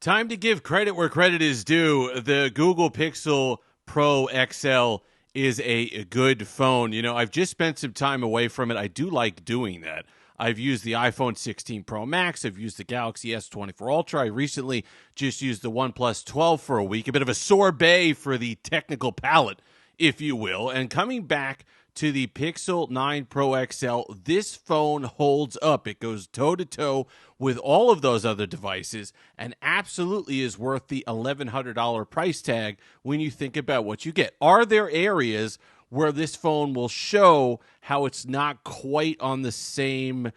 Time to give credit where credit is due. The Google Pixel Pro XL is a good phone. You know, I've just spent some time away from it. I do like doing that. I've used the iPhone 16 Pro Max. I've used the Galaxy S24 Ultra. I recently just used the OnePlus 12 for a week. A bit of a sorbet for the technical palate, if you will. And coming back to the Pixel 9 Pro XL, this phone holds up. It goes toe-to-toe with all of those other devices and absolutely is worth the $1,100 price tag when you think about what you get. Are there areas where this phone will show how it's not quite on the same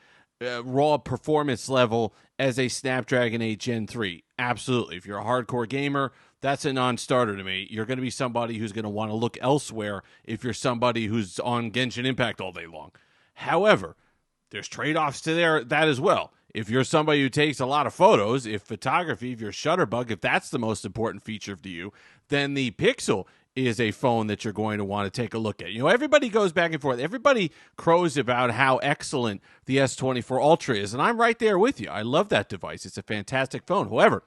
raw performance level as a Snapdragon 8 Gen 3? Absolutely. If you're a hardcore gamer, that's a non-starter to me. You're going to be somebody who's going to want to look elsewhere if you're somebody who's on Genshin Impact all day long. However, there's trade-offs to that as well. If you're somebody who takes a lot of photos, if photography, if you're Shutterbug, if that's the most important feature to you, then the Pixel is a phone that you're going to want to take a look at. You know, everybody goes back and forth. Everybody crows about how excellent the S24 Ultra is, and I'm right there with you. I love that device. It's a fantastic phone. However,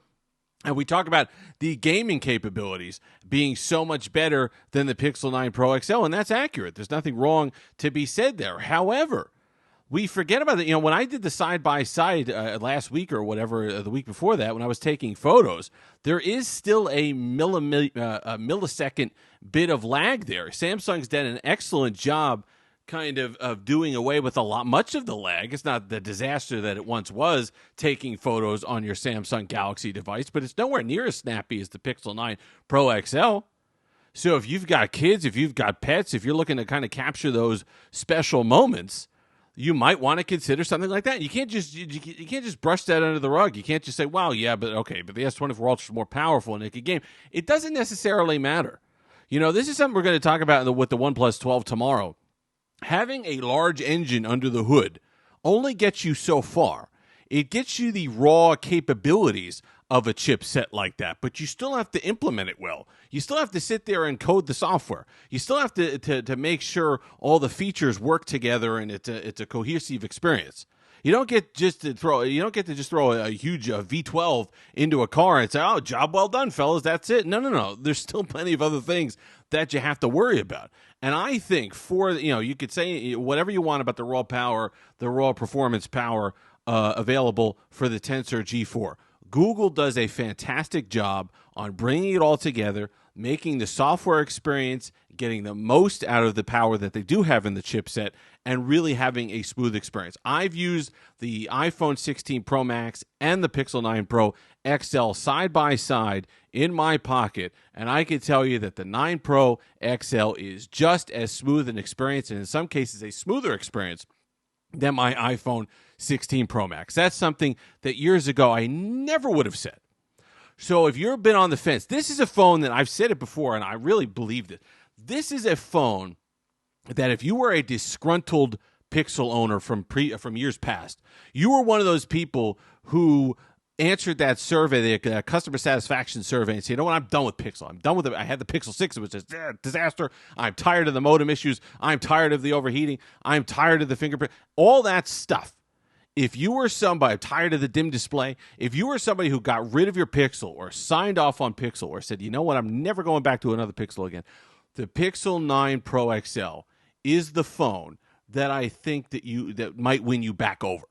and we talk about the gaming capabilities being so much better than the Pixel 9 Pro XL, and that's accurate. There's nothing wrong to be said there. However, we forget about it. You know, when I did the side-by-side last week or whatever, the week before that, when I was taking photos, there is still a millisecond bit of lag there. Samsung's done an excellent job kind of doing away with much of the lag. It's not the disaster that it once was taking photos on your Samsung Galaxy device, but it's nowhere near as snappy as the Pixel 9 Pro XL. So if you've got kids, if you've got pets, if you're looking to kind of capture those special moments, you might want to consider something like that. You can't just brush that under the rug. You can't just say, well, yeah, but the S24 Ultra is more powerful and it could game. It doesn't necessarily matter. You know, this is something we're going to talk about with the OnePlus 12 tomorrow. Having a large engine under the hood only gets you so far. It gets you the raw capabilities of a chipset like that, but you still have to implement it well. You still have to sit there and code the software. You still have to make sure all the features work together and it's a cohesive experience. You don't get to just throw a huge V12 into a car and say, "Oh, job well done, fellas. That's it." No. There's still plenty of other things that you have to worry about. And I think you could say whatever you want about the raw power, the raw performance power available for the Tensor G4. Google does a fantastic job on bringing it all together, making the software experience, getting the most out of the power that they do have in the chipset, and really having a smooth experience. I've used the iPhone 16 Pro Max and the Pixel 9 Pro XL side by side in my pocket, and I can tell you that the 9 Pro XL is just as smooth an experience, and in some cases a smoother experience than my iPhone 16 Pro Max. That's something that years ago I never would have said. So if you've been on the fence, this is a phone that I've said it before, and I really believed it. This is a phone that if you were a disgruntled Pixel owner from years past, you were one of those people who answered that survey, the customer satisfaction survey, and said, "You know what? I'm done with Pixel. I'm done with it. I had the Pixel 6. It was a disaster. I'm tired of the modem issues. I'm tired of the overheating. I'm tired of the fingerprint." All that stuff. If you were somebody tired of the dim display, if you were somebody who got rid of your Pixel or signed off on Pixel or said, "You know what? I'm never going back to another Pixel again," the Pixel 9 Pro XL is the phone that I think that might win you back over.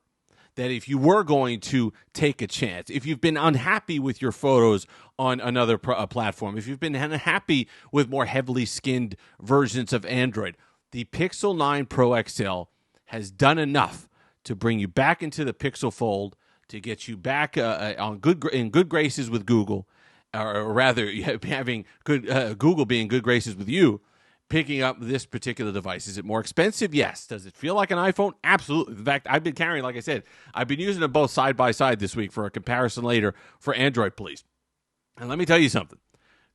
That if you were going to take a chance, if you've been unhappy with your photos on another platform, if you've been unhappy with more heavily skinned versions of Android, the Pixel 9 Pro XL has done enough to bring you back into the Pixel fold, to get you back in good graces with Google, or rather having Google be in good graces with you, picking up this particular device. Is it more expensive? Yes. Does it feel like an iPhone? Absolutely. In fact, I've been carrying, like I said, I've been using them both side by side this week for a comparison later for Android Police. And let me tell you something.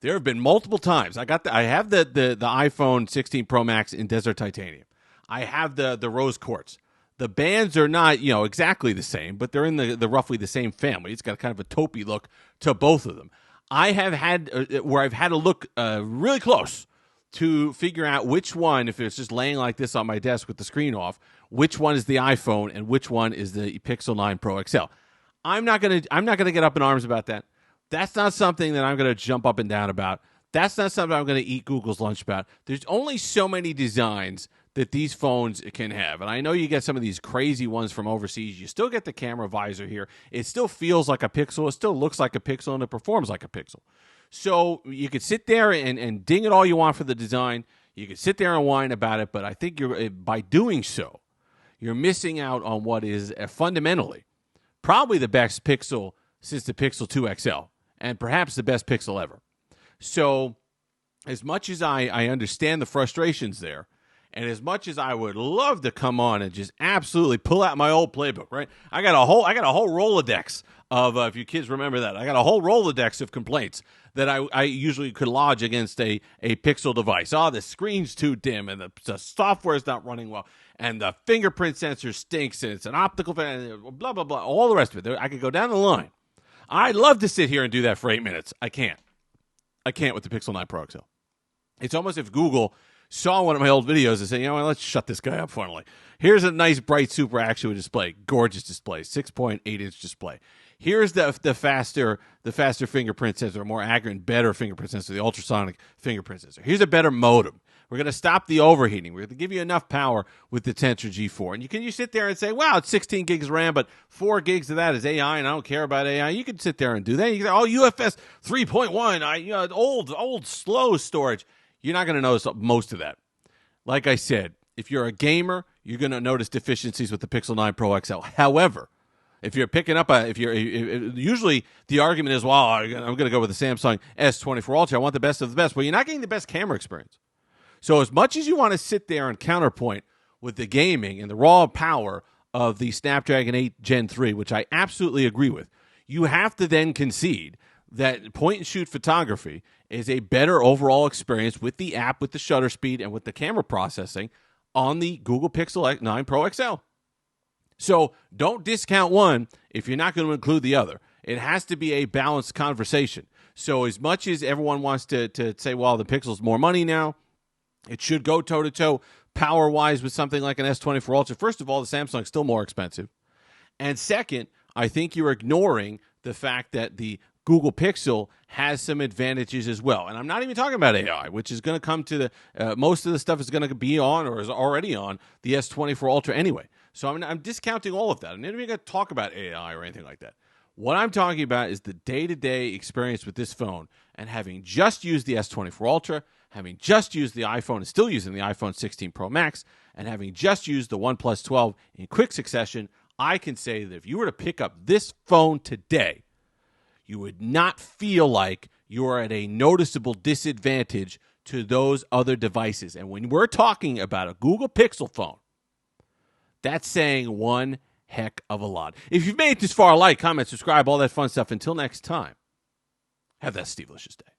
There have been multiple times. I have the iPhone 16 Pro Max in Desert Titanium. I have the Rose Quartz. The bands are not, exactly the same, but they're in the roughly the same family. It's got kind of a taupey look to both of them. I have had where I've had to look really close to figure out which one, if it's just laying like this on my desk with the screen off, which one is the iPhone and which one is the Pixel 9 Pro XL. I'm not gonna get up in arms about that. That's not something that I'm going to jump up and down about. That's not something I'm going to eat Google's lunch about. There's only so many designs that these phones can have. And I know you get some of these crazy ones from overseas. You still get the camera visor here. It still feels like a Pixel. It still looks like a Pixel, and it performs like a Pixel. So you could sit there and ding it all you want for the design. You could sit there and whine about it, but I think by doing so, you're missing out on what is fundamentally probably the best Pixel since the Pixel 2 XL, and perhaps the best Pixel ever. So as much as I understand the frustrations there, and as much as I would love to come on and just absolutely pull out my old playbook, right? I got a whole Rolodex of, if you kids remember that, I got a whole Rolodex of complaints that I usually could lodge against a Pixel device. Oh, the screen's too dim, and the software's not running well, and the fingerprint sensor stinks, and it's an optical fan, blah, blah, blah, all the rest of it. I could go down the line. I'd love to sit here and do that for 8 minutes. I can't with the Pixel 9 Pro XL. It's almost if Google saw one of my old videos and said, you know what, let's shut this guy up finally. Here's a nice, bright, super AccuA display. Gorgeous display. 6.8-inch display. Here's the faster fingerprint sensor, more accurate and better fingerprint sensor, the ultrasonic fingerprint sensor. Here's a better modem. We're going to stop the overheating. We're going to give you enough power with the Tensor G4. And you sit there and say, wow, it's 16 gigs of RAM, but 4 gigs of that is AI, and I don't care about AI. You can sit there and do that. You can say, oh, UFS 3.1, old, slow storage. You're not going to notice most of that. Like I said, if you're a gamer, you're going to notice deficiencies with the Pixel 9 Pro XL. However, if you're picking up usually the argument is, well, I'm going to go with the Samsung S24 Ultra. I want the best of the best. Well, you're not getting the best camera experience. So as much as you want to sit there and counterpoint with the gaming and the raw power of the Snapdragon 8 Gen 3, which I absolutely agree with, you have to then concede that point-and-shoot photography is a better overall experience with the app, with the shutter speed, and with the camera processing on the Google Pixel 9 Pro XL. So don't discount one if you're not going to include the other. It has to be a balanced conversation. So as much as everyone wants to say, well, the Pixel's more money now, it should go toe-to-toe power-wise with something like an S24 Ultra. First of all, the Samsung's still more expensive. And second, I think you're ignoring the fact that the Google Pixel has some advantages as well. And I'm not even talking about AI, which is going to come to the most of the stuff is going to be on or is already on the S24 Ultra anyway. So I'm discounting all of that. I'm not even going to talk about AI or anything like that. What I'm talking about is the day-to-day experience with this phone, and having just used the S24 Ultra, having just used the iPhone and still using the iPhone 16 Pro Max, and having just used the OnePlus 12 in quick succession, I can say that if you were to pick up this phone today, you would not feel like you are at a noticeable disadvantage to those other devices. And when we're talking about a Google Pixel phone, that's saying one heck of a lot. If you've made it this far, like, comment, subscribe, all that fun stuff. Until next time, have that Steve-licious day.